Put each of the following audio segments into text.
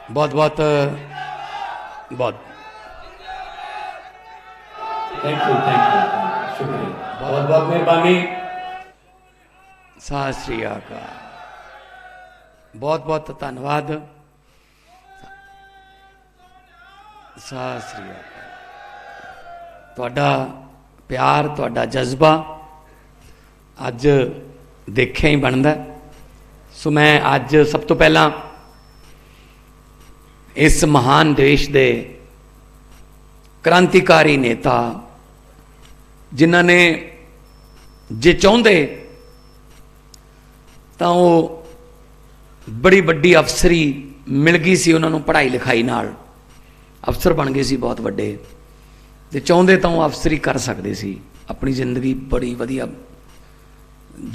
बहुत बहुत बहुत थैंक यू शुक्रिया, बहुत बहुत मेहरबानी। सत श्री अकाल, बहुत बहुत धन्यवाद। सत श्री अकाल। तुहाडा प्यार, तुहाडा जज्बा अज देखिया ही बनता। सो मैं अज सब तो पहला इस महान देश के क्रांतिकारी नेता जिन्हों ने जे चाहते तो वो बड़ी वड्डी अफसरी मिल गई सी, उन्होंने पढ़ाई लिखाई नाल अफसर बन गए सी बहुत वड्डे, ते चाहते तो वो अफसरी कर सकते सी, अपनी जिंदगी बड़ी वधिया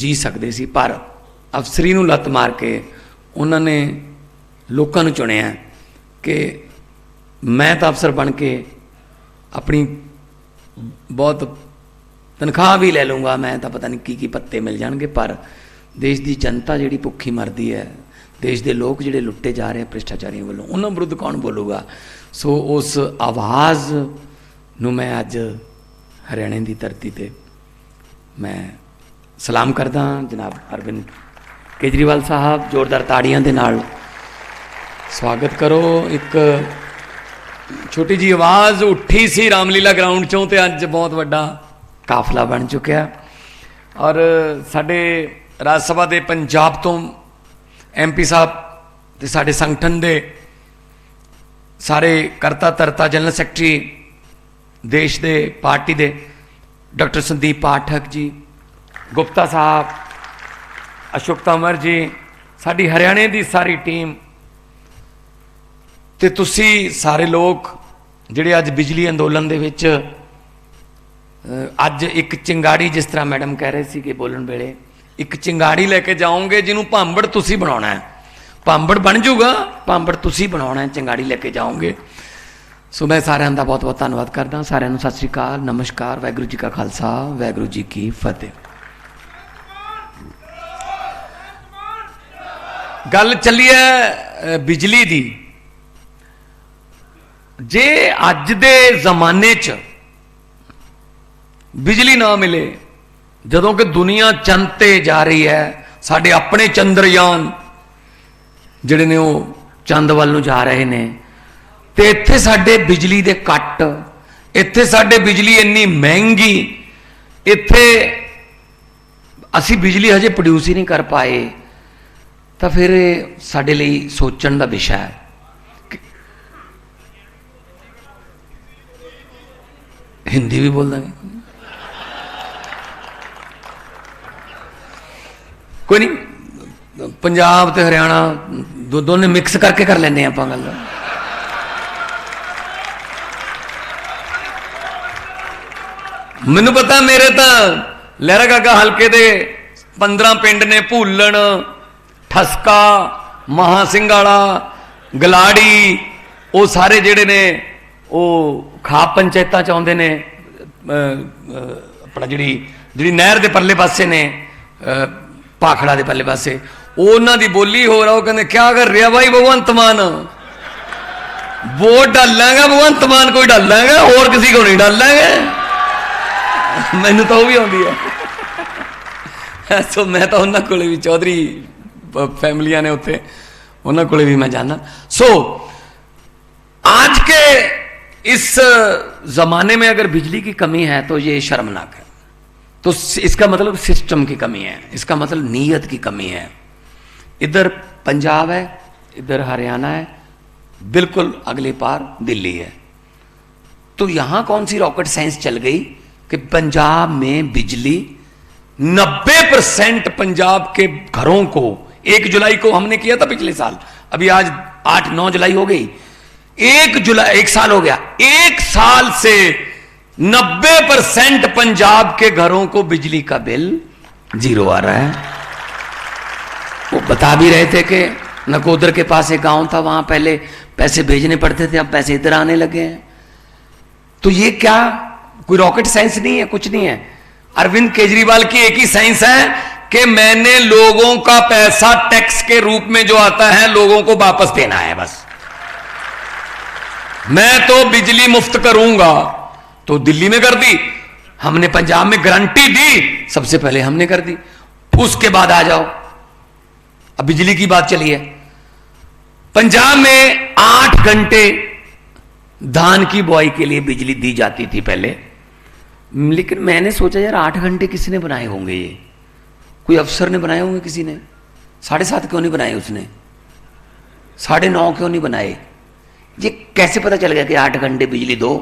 जी सकते सी। पर अफसरी नूं लत मार के उन्होंने लोगों नूं चुनिया कि मैं तो अफसर बन के अपनी बहुत तनख्वाह भी ले लूँगा, मैं तो पता नहीं की पत्ते मिल जाएंगे, पर देश की जनता जिहड़ी भुखी मरदी है, देश के लोग जिहड़े लुट्टे जा रहे हैं भ्रष्टाचारियों वालों, उन्होंने विरुद्ध कौन बोलूगा। सो उस आवाज़ नूं मैं अज हरियाणे की धरती ते मैं सलाम करदा जनाब अरविंद केजरीवाल साहब। जोरदार ताड़ियां दे नाल स्वागत करो। एक छोटी जी आवाज़ उठी सी रामलीला ग्राउंड चों ते अज बहुत वड्डा काफला बन चुका। और साडे राज सभा दे पंजाब तो MP साहब ते साडे संगठन दे सारे करता धरता जनरल सैकटरी देश दे पार्टी दे डॉक्टर संदीप पाठक जी, गुप्ता साहब, अशोक तंवर जी, साडी हरियाणे की सारी टीम, ते तुसी सारे लोग जिहड़े अज बिजली अंदोलन दे विच अज एक चिंगाड़ी, जिस तरह मैडम कह रहे थे कि बोलन वेले एक चिंगाड़ी लैके जाओगे जिन्हों भांबड़ तुसी बनाना है, भांबड़ बन जूगा, भांबड़ तुसी बनाना है, चिंगाड़ी लैके जाओगे। सो मैं सारिਆਂ ਦਾ बहुत बहुत धन्यवाद करदा। सारिਆਂ ਨੂੰ सत श्री अकाल, नमस्कार, वाहिगुरू जी का खालसा, वाहिगुरू जी की फतेह। गल चली है बिजली दी। जे अज दे जमाने च बिजली ना मिले, जदों कि दुनिया चंद ते जा रही है, साडे अपने चंद्रयान जिहड़े ने वो चंद वल नूं जा रहे ने, ते इत्थे साडे बिजली दे कट, इत्थे साडे बिजली इन्नी महंगी, इत्थे असी बिजली हजे प्रोड्यूस ही नहीं कर पाए, तो फिर साडे लई सोचण दा विषय है। हिंदी भी बोल देंगे, कोई नहीं, पंजाब ते हरियाणा दोनों मिक्स करके कर लेने आप गल। मैनू पता मेरे तो लहरा गागा हल्के दे 15 पिंड ने, भूलन, ठसका, महासिंघाड़ा, गलाड़ी, वो सारे जिहड़े ने वो खाप पंचायत चाहते ने, अपना जी नहर के परले पासे ने, भाखड़ा के परले पासे, उन्हों की बोली हो रहा, वो कहते क्या कर रहा भाई भगवंत मान, वोट डालांगा भगवंत मान कोई डालांगा, और किसी को नहीं डालांगे। मैनू तो वो भी आती है। सो मैं तो उन्होंने को भी चौधरी फैमिलियां ने उत्थे, उन्होंने को भी मैं जाना। सो आज के इस जमाने में अगर बिजली की कमी है तो ये शर्मनाक है। तो इसका मतलब सिस्टम की कमी है, इसका मतलब नीयत की कमी है। इधर पंजाब है, इधर हरियाणा है, बिल्कुल अगले पार दिल्ली है। तो यहां कौन सी रॉकेट साइंस चल गई कि पंजाब में बिजली 90% पंजाब के घरों को 1 जुलाई को हमने किया था पिछले साल, अभी आज 8-9 जुलाई हो गई, 1 साल हो गया, 1 साल से 90% पंजाब के घरों को बिजली का बिल 0 आ रहा है। वो बता भी रहे थे कि नकोदर के पास एक गांव था, वहां पहले पैसे भेजने पड़ते थे, अब पैसे इधर आने लगे हैं। तो ये क्या कोई रॉकेट साइंस नहीं है, कुछ नहीं है। अरविंद केजरीवाल की एक ही साइंस है कि मैंने लोगों का पैसा टैक्स के रूप में जो आता है लोगों को वापस देना है, बस मैं तो बिजली मुफ्त करूंगा, तो दिल्ली में कर दी, हमने पंजाब में गारंटी दी, सबसे पहले हमने कर दी। उसके बाद आ जाओ, अब बिजली की बात चली है। पंजाब में 8 घंटे धान की बुआई के लिए बिजली दी जाती थी पहले, लेकिन मैंने सोचा यार 8 घंटे किसने बनाए होंगे, ये कोई अफसर ने बनाए होंगे, किसी ने 7:30 क्यों नहीं बनाए, उसने 9:30 क्यों नहीं बनाए? ये कैसे पता चल गया कि 8 घंटे बिजली दो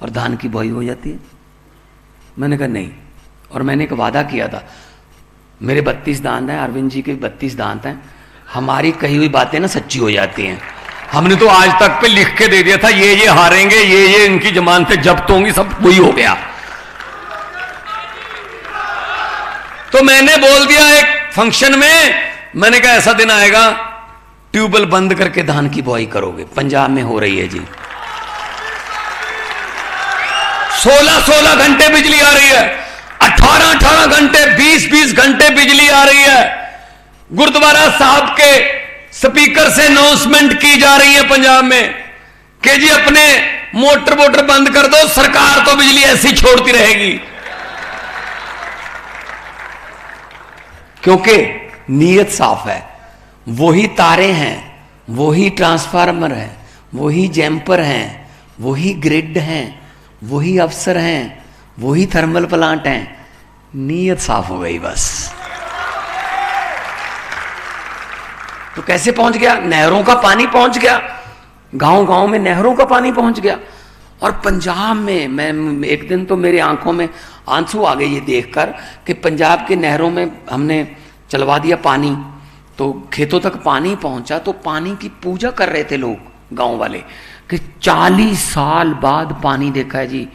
और धान की बुआई हो जाती है? मैंने कहा नहीं, और मैंने एक वादा किया था, मेरे 32 दांत हैं, अरविंद जी के 32 दांत हैं, हमारी कही हुई बातें ना सच्ची हो जाती हैं। हमने तो आज तक पे लिख के दे दिया था, ये हारेंगे, ये इनकी जमानतें जब्त होंगी, सब वही हो गया। तो मैंने बोल दिया एक फंक्शन में, मैंने कहा ऐसा दिन आएगा ट्यूबवेल बंद करके धान की बुआई करोगे। पंजाब में हो रही है जी, 16-16 घंटे बिजली आ रही है, 18-18 घंटे, 20-20 घंटे बिजली आ रही है। गुरुद्वारा साहब के स्पीकर से अनाउंसमेंट की जा रही है पंजाब में कि जी अपने मोटर वोटर बंद कर दो, सरकार तो बिजली ऐसी छोड़ती रहेगी। क्योंकि नीयत साफ है, वही तारे हैं, वही ट्रांसफार्मर है, वही जैम्पर हैं, वही ग्रिड हैं, वही अफसर हैं, वही थर्मल प्लांट हैं। नीयत साफ हो गई बस। तो कैसे पहुंच गया? नहरों का पानी पहुंच गया, गांव गांव में नहरों का पानी पहुंच गया। और पंजाब में मैं एक दिन तो मेरी आंखों में आंसू आ गए ये देखकर कि पंजाब के नहरों में हमने चलवा दिया पानी, तो खेतों तक पानी पहुंचा, तो पानी की पूजा कर रहे थे लोग गांव वाले कि 40 साल बाद पानी देखा है जी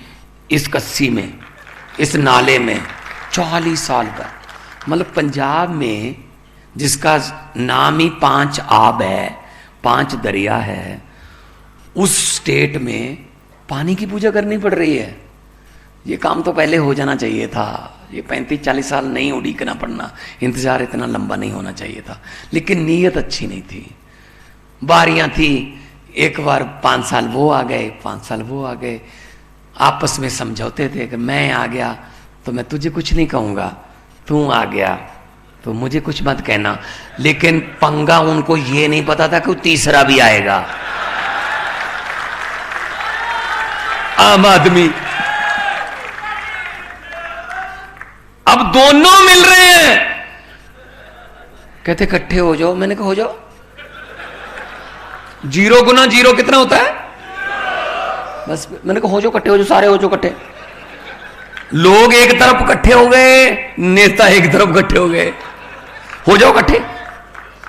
इस कस्सी में, इस नाले में, 40 साल बाद। मतलब पंजाब में जिसका नाम ही 5 आब है, 5 दरिया है, उस स्टेट में पानी की पूजा करनी पड़ रही है। ये काम तो पहले हो जाना चाहिए था, ये 35-40 साल नहीं उड़ीकना पड़ना, इंतजार इतना लंबा नहीं होना चाहिए था। लेकिन नीयत अच्छी नहीं थी, बारियां थी, एक बार 5 साल वो आ गए, 5 साल वो आ गए, आपस में समझौते थे कि मैं आ गया तो मैं तुझे कुछ नहीं कहूँगा, तू आ गया तो मुझे कुछ मत कहना। लेकिन पंगा उनको ये नहीं पता था कि तीसरा भी आएगा, आम आदमी। अब दोनों मिल रहे हैं, कहते इकट्ठे हो जाओ। मैंने कहा हो जाओ, 0 गुना 0 कितना होता है? बस मैंने कहा हो जाओ, इकट्ठे हो जाओ, सारे हो जाओ इकट्ठे। लोग एक तरफ इकट्ठे हो गए, नेता एक तरफ इकट्ठे हो गए, हो जाओ इकट्ठे।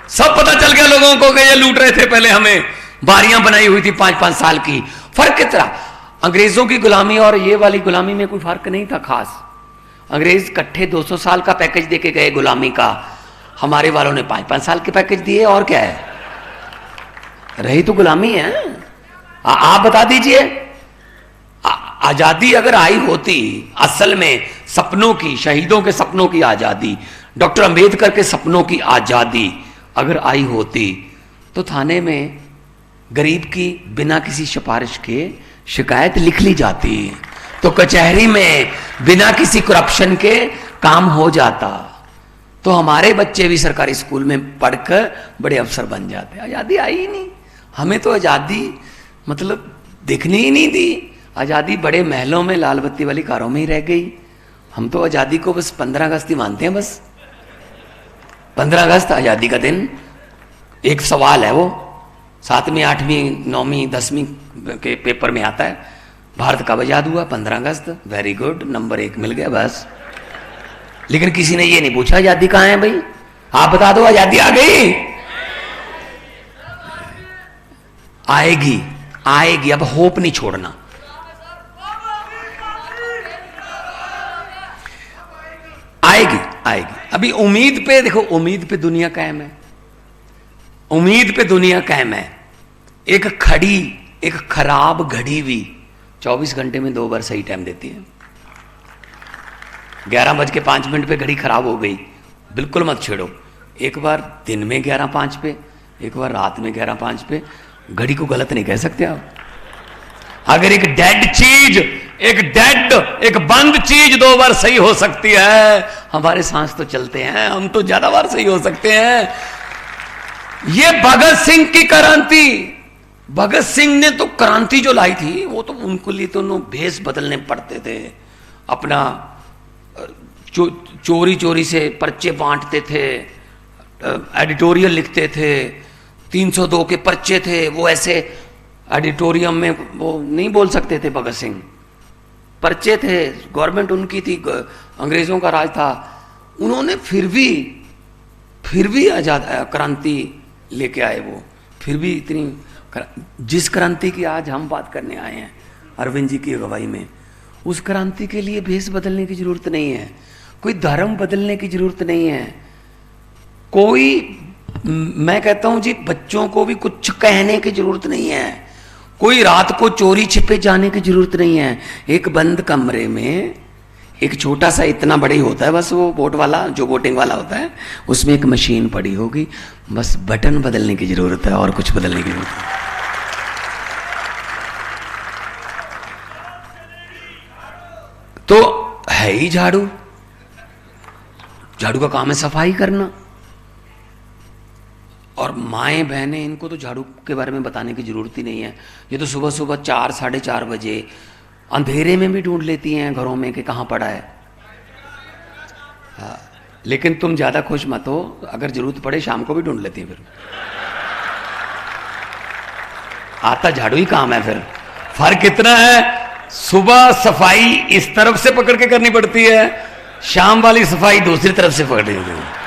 सब पता चल गया लोगों को कि ये लूट रहे थे पहले हमें, बारियां बनाई हुई थी 5-5 साल की। फर्क कितना, अंग्रेजों की गुलामी और ये वाली गुलामी में कोई फर्क नहीं था खास। अंग्रेज इकट्ठे 200 साल का पैकेज देके गए गुलामी का, हमारे वालों ने 5-5 साल के पैकेज दिए, और क्या है, रही तो गुलामी है। आप बता दीजिए, आजादी अगर आई होती, असल में सपनों की, शहीदों के सपनों की आजादी, डॉक्टर अंबेडकर के सपनों की आजादी अगर आई होती, तो थाने में गरीब की बिना किसी सिफारिश के शिकायत लिख ली जाती, तो कचहरी में बिना किसी करप्शन के काम हो जाता, तो हमारे बच्चे भी सरकारी स्कूल में पढ़कर बड़े अफसर बन जाते। आजादी आई ही नहीं, हमें तो आजादी मतलब देखनी ही नहीं दी। आजादी बड़े महलों में लाल बत्ती वाली कारों में ही रह गई। हम तो आजादी को बस 15 अगस्त ही मानते हैं, बस 15 अगस्त आजादी का दिन। एक सवाल है वो 7वीं 8वीं 9वीं 10वीं के पेपर में आता है, भारत कब आजाद हुआ? 15 अगस्त। वेरी गुड, नंबर 1 मिल गया बस। लेकिन किसी ने ये नहीं पूछा आजादी कहां है भाई, आप बता दो आजादी आ गई। आएगी आएगी, अब होप नहीं छोड़ना। आएगी आएगी। अभी उम्मीद पे देखो, उम्मीद पे दुनिया कायम है, उम्मीद पे दुनिया कायम है। एक खड़ी, एक खराब घड़ी भी 24 घंटे में 2 बार सही टाइम देती है। 11:05 पे घड़ी खराब हो गई, बिल्कुल मत छेड़ो। एक बार दिन में 11:05 पे, एक बार रात में 11:05 पे, घड़ी को गलत नहीं कह सकते आप। अगर एक डेड चीज, एक बंद चीज 2 बार सही हो सकती है, हमारे सांस तो चलते हैं, हम तो ज्यादा बार सही हो सकते हैं। ये भगत सिंह की क्रांति, भगत सिंह ने तो क्रांति जो लाई थी, वो तो उनको लिए तो भेष बदलने पड़ते थे, अपना चोरी चोरी से पर्चे बांटते थे, एडिटोरियल लिखते थे, 302 के पर्चे थे, वो ऐसे एडिटोरियम में वो नहीं बोल सकते थे। भगत सिंह पर्चे थे, गवर्नमेंट उनकी थी, अंग्रेजों का राज था, उन्होंने फिर भी आजाद क्रांति लेके आए। वो फिर भी इतनी, जिस क्रांति की आज हम बात करने आए हैं अरविंद जी की अगुवाई में, उस क्रांति के लिए भेष बदलने की जरूरत नहीं है, कोई धर्म बदलने की जरूरत नहीं है, कोई, मैं कहता हूं जी, बच्चों को भी कुछ कहने की जरूरत नहीं है, कोई रात को चोरी छिपे जाने की जरूरत नहीं है। एक बंद कमरे में एक छोटा सा, इतना बड़ा ही होता है बस, वो वोट वाला, जो वोटिंग वाला होता है, उसमें एक मशीन पड़ी होगी, बस बटन बदलने की जरूरत है, और कुछ बदलने की जरूरत है। तो है ही झाड़ू, झाड़ू का काम है सफाई करना। और माएँ बहनें, इनको तो झाड़ू के बारे में बताने की जरूरत ही नहीं है। ये तो सुबह सुबह 4 साढ़े 4 बजे अंधेरे में भी ढूंढ लेती हैं घरों में कि कहाँ पड़ा है। हाँ, लेकिन तुम ज्यादा खुश मत हो, अगर जरूरत पड़े शाम को भी ढूंढ लेती हैं। फिर आता झाड़ू ही काम है। फिर फर्क इतना है, सुबह सफाई इस तरफ से पकड़ के करनी पड़ती है, शाम वाली सफाई दूसरी तरफ से पकड़नी होती है।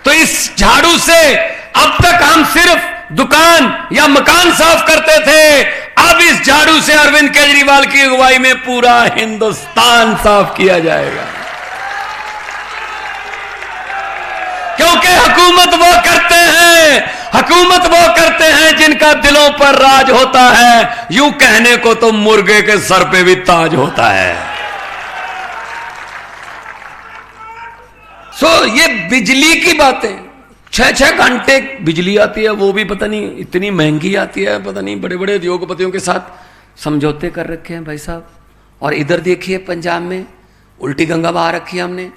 तो इस झाड़ू से अब तक हम सिर्फ दुकान या मकान साफ करते थे, अब इस झाड़ू से अरविंद केजरीवाल की अगुवाई में पूरा हिंदुस्तान साफ किया जाएगा। क्योंकि हुकूमत वो करते हैं जिनका दिलों पर राज होता है। यूं कहने को तो मुर्गे के सर पे भी ताज होता है। ये बिजली की बातें, 6-6 घंटे बिजली आती है, वो भी पता नहीं इतनी महंगी आती है, पता नहीं बड़े बड़े उद्योगपतियों के साथ समझौते कर रखे हैं भाई साहब। और इधर देखिए पंजाब में उल्टी गंगा बहा रखी है हमने।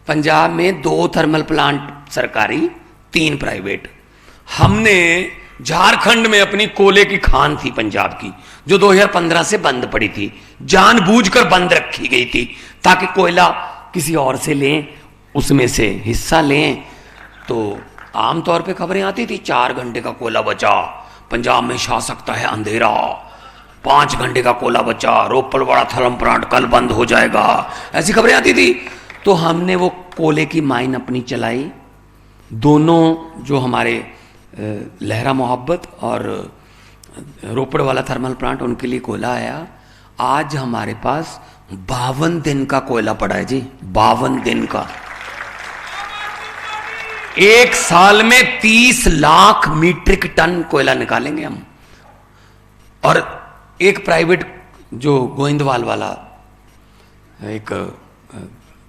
पंजाब में 2 थर्मल प्लांट सरकारी, 3 प्राइवेट। हमने झारखंड में अपनी कोयले की खान थी पंजाब की, जो 2015 से बंद पड़ी थी, जानबूझकर बंद रखी गई थी ताकि कोयला किसी और से लें, उसमें से हिस्सा लें। तो आमतौर पे खबरें आती थी 4 घंटे का कोयला बचा, पंजाब में छा सकता है अंधेरा, 5 घंटे का कोयला बचा, रोपड़वाड़ा थर्मल प्लांट कल बंद हो जाएगा, ऐसी खबरें आती थी। तो हमने वो कोयले की माइन अपनी चलाई, दोनों जो हमारे लहरा मोहब्बत और रोपड़ वाला थर्मल प्लांट, उनके लिए कोयला आया। आज हमारे पास 52 दिन का कोयला पड़ा है जी, 52 दिन का। 1 साल में 30 लाख मीट्रिक टन कोयला निकालेंगे हम। और एक प्राइवेट जो गोविंदवाल वाला एक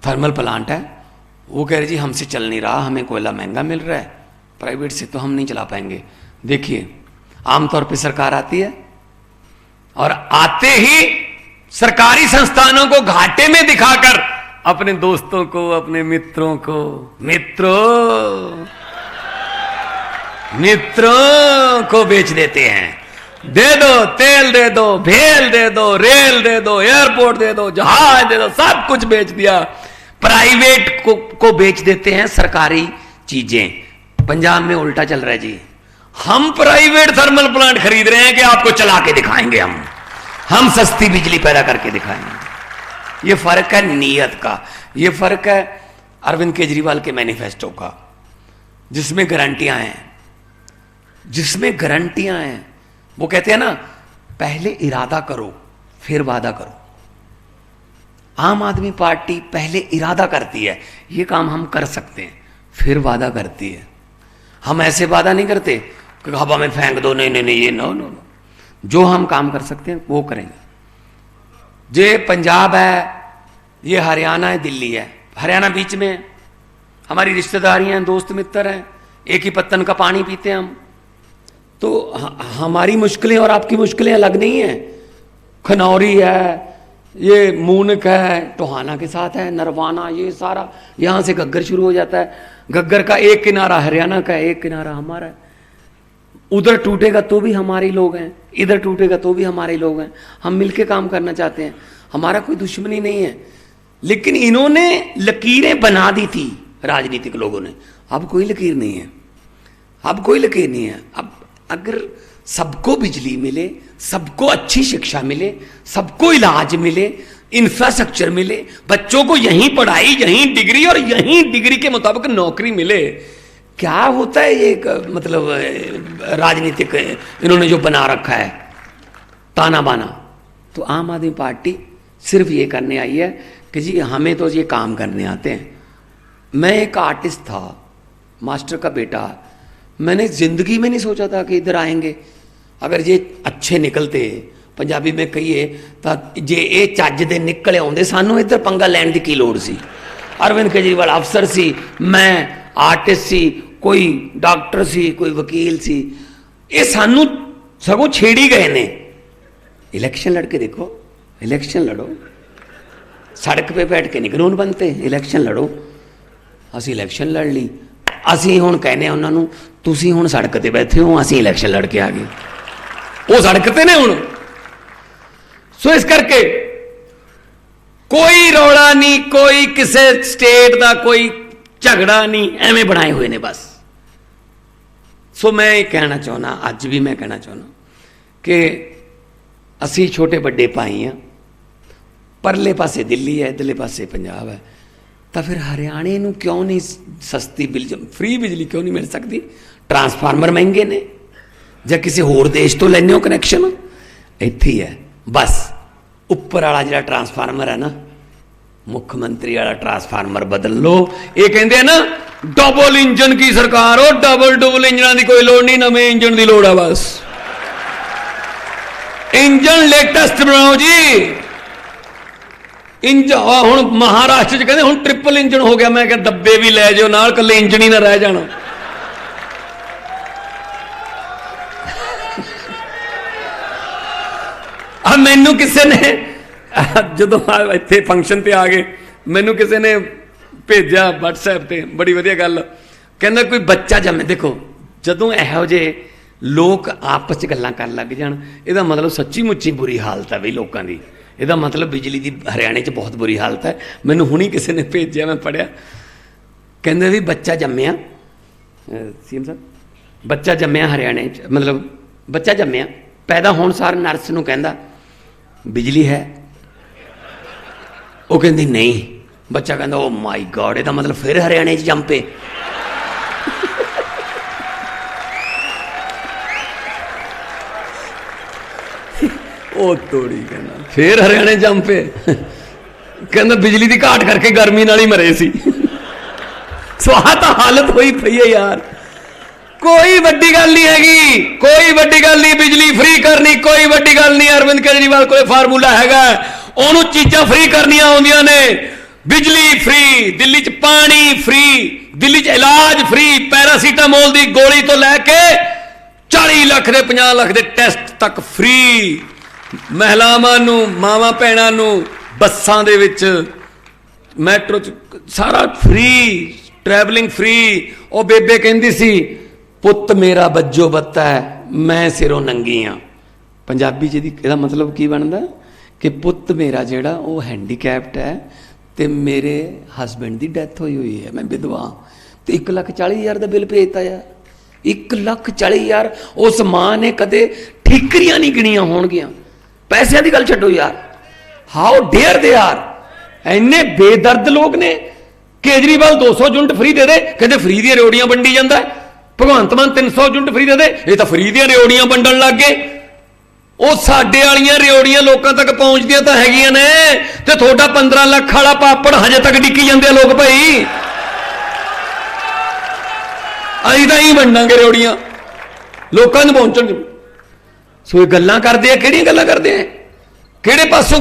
थर्मल प्लांट है, वो कह रहे जी हमसे चल नहीं रहा, हमें कोयला महंगा मिल रहा है, प्राइवेट से तो हम नहीं चला पाएंगे। देखिए आमतौर पे सरकार आती है और आते ही सरकारी संस्थानों को घाटे में दिखाकर अपने दोस्तों को, अपने मित्रों को बेच देते हैं। दे दो, तेल दे दो, भेल दे दो, रेल दे दो, एयरपोर्ट दे दो, जहाज दे दो, सब कुछ बेच दिया। प्राइवेट को बेच देते हैं सरकारी चीजें। पंजाब में उल्टा चल रहा है जी, हम प्राइवेट थर्मल प्लांट खरीद रहे हैं कि आपको चला के दिखाएंगे, हम सस्ती बिजली पैदा करके दिखाएंगे। ये फर्क है नीयत का, ये फर्क है अरविंद केजरीवाल के मैनिफेस्टो का, जिसमें गारंटियां हैं। वो कहते हैं ना, पहले इरादा करो फिर वादा करो। आम आदमी पार्टी पहले इरादा करती है, ये काम हम कर सकते हैं, फिर वादा करती है। हम ऐसे वादा नहीं करते कि हवा में फेंक दो, नहीं, ये नो। जो हम काम कर सकते हैं वो करेंगे। ये पंजाब है, ये हरियाणा है, दिल्ली है। हरियाणा बीच में, हमारी रिश्तेदारियां हैं, दोस्त मित्र हैं, एक ही पत्तन का पानी पीते हैं हम। तो हमारी मुश्किलें और आपकी मुश्किलें अलग नहीं हैं। खनौरी है, ये मूनक है, टोहाना के साथ है, नरवाना, ये सारा यहाँ से घग्गर शुरू हो जाता है। घग्गर का एक किनारा हरियाणा का है, एक किनारा हमारा है। उधर टूटेगा तो भी हमारे ही लोग हैं, इधर टूटेगा तो भी हमारे ही लोग हैं। हम मिलके काम करना चाहते हैं, हमारा कोई दुश्मनी नहीं है। लेकिन इन्होंने लकीरें बना दी थी राजनीतिक लोगों ने, अब कोई लकीर नहीं है, अब कोई लकीर नहीं है। अब अगर सबको बिजली मिले, सबको अच्छी शिक्षा मिले, सबको इलाज मिले, इंफ्रास्ट्रक्चर मिले, बच्चों को यहीं पढ़ाई, यहीं डिग्री और यहीं डिग्री के मुताबिक नौकरी मिले, क्या होता है ये मतलब राजनीतिक इन्होंने जो बना रखा है ताना बाना। तो आम आदमी पार्टी सिर्फ ये करने आई है कि जी हमें तो ये काम करने आते हैं। मैं एक आर्टिस्ट था, मास्टर का बेटा, मैंने जिंदगी में नहीं सोचा था कि इधर आएंगे। अगर ये अच्छे निकलते, पंजाबी में कहिए तो जे ये चज दे निकले आउंदे, सानू इधर पंगा लैण दी की लोड़ सी। अरविंद केजरीवाल अफसर सी, मैं आर्टिस्ट सी, कोई डॉक्टर सी, कोई वकील सी, ये सानू सगों छेड़ी गए ने। इलेक्शन लड़के देखो, इलेक्शन लड़ो, सड़क पे बैठ के नहीं कानून बनते, इलेक्शन लड़ो। असी इलेक्शन लड़ ली, असी हुण कहने उन्होंने तुसी हुण सड़क ते बैठे हो, असी इलेक्शन लड़ के आ गए, वो सड़क ते ने हुण। सो इस करके कोई रौला नहीं, कोई किसी स्टेट का कोई झगड़ा नहीं, एवें बनाए हुए ने बस। सो मैं ये कहना चाहना, अज भी मैं कहना चाहना कि असी छोटे बड़े भाई हाँ, परले पासे दिल्ली है, इधरले पासे पंजाब है, तो फिर हरियाणे नूं क्यों नहीं सस्ती फ्री बिजली क्यों नहीं मिल सकती? ट्रांसफार्मर महंगे ने, ਜਾਂ किसी होर देश तो लैने हो कनैक्शन, इत्थे ही है बस। उपर वाला जिहड़ा ट्रांसफार्मर है ना, मुख मंत्री वाला ट्रांसफार्मर बदल लो। ये कहते हैं ना डबल इंजन की सरकार हो, डबल इंजन की कोई लोड़ नहीं, नवे इंजन की लोड़ है बस। इंजन लेटेस्ट बनाओ जी। इंजन हुण महाराष्ट्र च कहते हुण ट्रिपल इंजन हो गया, मैं क्या डब्बे भी लै जाओ नाल, कल्ले इंजन ही ना रह जाना। मैनू किसी ने जो इत्थे फंक्शन पे आ गए, मैनू किसी ने भेजा WhatsApp पे, बड़ी वधिया गल, कहंदा कोई बच्चा जमे। देखो जदों इहो जे लोग आपस च गल्लां कर लग जाण, इहदा मतलब सच्ची मुच्ची बुरी हालत है बई लोकां दी। इहदा मतलब बिजली दी हरियाणे च बहुत बुरी हालत है। मैनू हुणी किसी ने भेजिया, मैं पढ़िया, कहंदे भी बच्चा जम्मिया, सीएम साहब बच्चा जम्मिया हरियाणे च, मतलब बच्चा जम्मिया, पैदा होण सार नर्स नूं कहंदा बिजली है, वो कहती नहीं। बच्चा कहता ओ माई गॉड, ये मतलब फिर हरियाणे च जम पे। ओ तोड़ी कहना फिर हरियाणे जम पे, कहना बिजली की घाट करके गर्मी नाल ही मरे सी। स्वाह तो हालत हुई पई है यार। कोई वड्डी गल नहीं हैगी, कोई वड्डी गल नहीं बिजली फ्री करनी, कोई वड्डी गल नहीं। अरविंद केजरीवाल कोई फार्मूला हैगा, ओनू चीज़ां फ्री करनियां आउंदियां ने। बिजली फ्री, दिल्ली च पानी फ्री, दिल्ली च इलाज फ्री, पैरासीटामोल की गोली तो लैके 40 लाख के 50 लाख के टैसट तक फ्री। महिलावां नूं, मावां भैणां नूं बसां दे विच, मैट्रो च सारा फ्री, ट्रैवलिंग फ्री। ਉਹ बेबे कहंदी सी पुत्त मेरा बज्जो बत्ता है, मैं सिरों नंगी हाँ। पंजाबी च ਇਹਦਾ मतलब की बनता कि पुत्त मेरा जेड़ा वो हैंडीकैप्ड है, तो मेरे हसबैंड की डैथ हुई है, मैं विधवा। तो 1,40,000 का बिल भेजता यार, 1,40,000। उस माँ ने कदे ठीकरियां नहीं गिनिया होणगियां, पैसों की गल छड्डो यार। हाउ डेयर दे आर, इन्ने बेदर्द लोग ने। केजरीवाल 200 यूनिट फ्री दे दे, कहते फ्री दी रेवड़ियां वंडी जाता है। भगवंत मान 300 यूनिट फ्री दे दे, ये तो फ्री दी रेवड़ियां वंडन लग गए। वो साडे वालियां रेवड़ियां लोगों तक पहुंचदियां तो हैगियां ने, ते थोड़ा 15 लाख वाला पापड़ हजे तक डिक्की जाते लोग भाई। असीं तां ही वंडांगे रेवड़ियां, लोगों नूं पहुंचण। सो गल्लां करदे आ, किहड़ियां गल्लां करदे आ, किहड़े पासों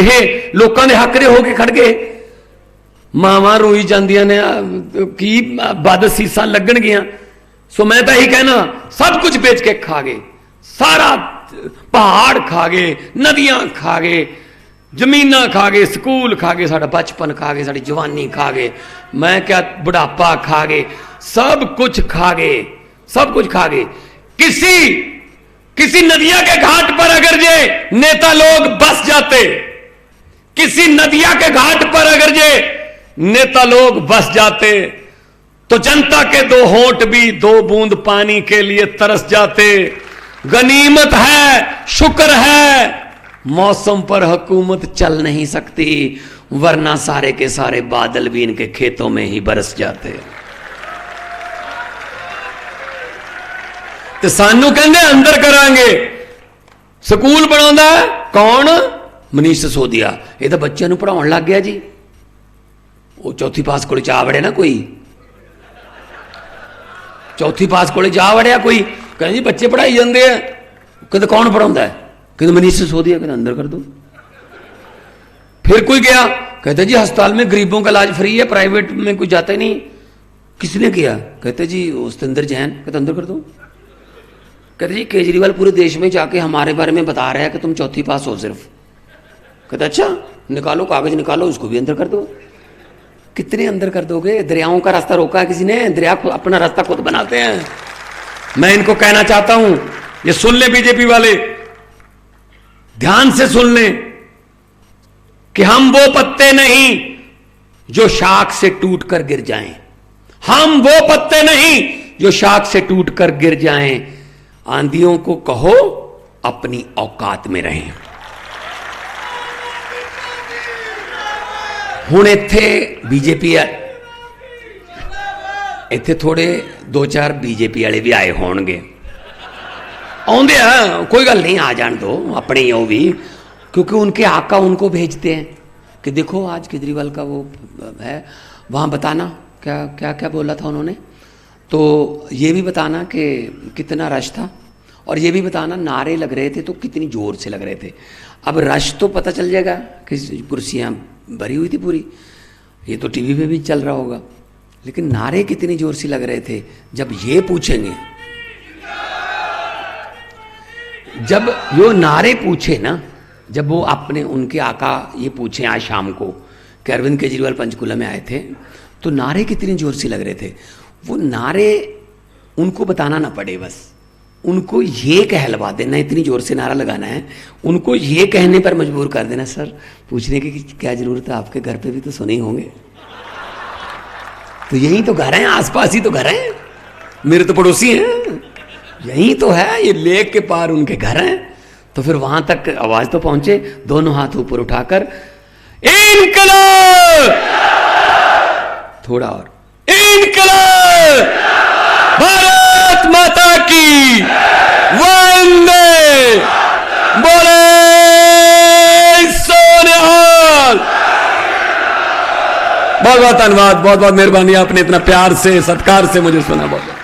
ये लोगों के हक दे हो के खड़ गए। मावां रोई जांदियां ने, की बद सीसां लगणगियां। सो मैं तो यही कहना, सब कुछ बेच के खा गए, सारा पहाड़ खा गए, नदियां खा गए, जमीना खा गए, स्कूल खा गए, साडा बचपन खा गए, साडी जवानी खा गए, मैं क्या बुढ़ापा खा गए, सब कुछ खा गए, सब कुछ खा गए। किसी नदिया के घाट पर अगर ये नेता लोग बस जाते, किसी नदिया के घाट पर अगर ये नेता लोग बस जाते, तो जनता के दो होंठ भी 2 बूंद पानी के लिए तरस जाते। गनीमत है, शुक्र है, मौसम पर हुकूमत चल नहीं सकती, वरना सारे के सारे बादल भी इनके खेतों में ही बरस जाते। तो सानू कहंदे अंदर करांगे, स्कूल बनाउंदा कौन? मनीष सिसोदिया। ये तो बच्चों को पढ़ाउण लग गया जी। वो चौथी पास को जा वड़े ना, कोई चौथी पास को जा वड़िया कोई, कहते जी बच्चे पढ़ाई जाते हैं, कहते कौन पढ़ाउंदा है? कहते मनीष सिसोदिया। कहते अंदर कर दो। फिर कोई गया, कहते जी अस्पताल में गरीबों का इलाज फ्री है, प्राइवेट में कोई जाता ही नहीं। किसने किया? कहते जी सतेंद्र जैन। कहते अंदर कर दो। कहते जी केजरीवाल पूरे देश में जाके हमारे बारे में बता रहा है कि तुम चौथी पास हो सिर्फ। कहते अच्छा, निकालो कागज, निकालो, उसको भी अंदर कर दो। कितने अंदर कर दोगे? दरियाओं का रास्ता रोका है किसी ने? दरिया अपना रास्ता खुद बनाते हैं। मैं इनको कहना चाहता हूं, ये सुन ले बीजेपी वाले, ध्यान से सुन ले कि हम वो पत्ते नहीं जो शाख से टूटकर गिर जाएं, हम वो पत्ते नहीं जो शाख से टूटकर गिर जाएं। आंधियों को कहो अपनी औकात में रहें। हुण इत्थे बीजेपी इत्थे थोड़े 2-4 बीजेपी वाले भी आए होणगे, आउंदे आ, कोई गल नहीं, आ जान दो, अपने ही हो भी, क्योंकि उनके आका उनको भेजते हैं कि देखो आज केजरीवाल का वो है, वहाँ बताना क्या क्या क्या बोला था उन्होंने, तो ये भी बताना कि कितना रश था, और ये भी बताना नारे लग रहे थे तो कितनी जोर से लग रहे थे। अब रश तो पता चल जाएगा कि कुर्सियाँ भरी हुई थी पूरी, ये तो टीवी पे भी चल रहा होगा, लेकिन नारे कितनी जोर से लग रहे थे। जब ये पूछेंगे, जब वो नारे पूछे ना, जब वो अपने उनके आका ये पूछे आज शाम को कि अरविंद केजरीवाल पंचकुला में आए थे, तो नारे कितनी जोर से लग रहे थे। वो नारे उनको बताना ना पड़े, बस उनको ये कहलवा देना, इतनी जोर से नारा लगाना है, उनको ये कहने पर मजबूर कर देना, सर पूछने की क्या जरूरत है, आपके घर पे भी तो सुने ही होंगे, तो यही तो घर हैं, आसपास ही तो घर हैं, मेरे तो पड़ोसी हैं, यही तो है, ये लेक के पार उनके घर हैं। तो फिर वहां तक आवाज तो पहुंचे, दोनों हाथ ऊपर उठाकर इनकलाब, थोड़ा और इनकलाब, भारत माता की वंदे, बोले सोनिहाल। बहुत बहुत धन्यवाद, बहुत बहुत मेहरबानी, आपने इतना प्यार से सत्कार से मुझे सुना। बहुत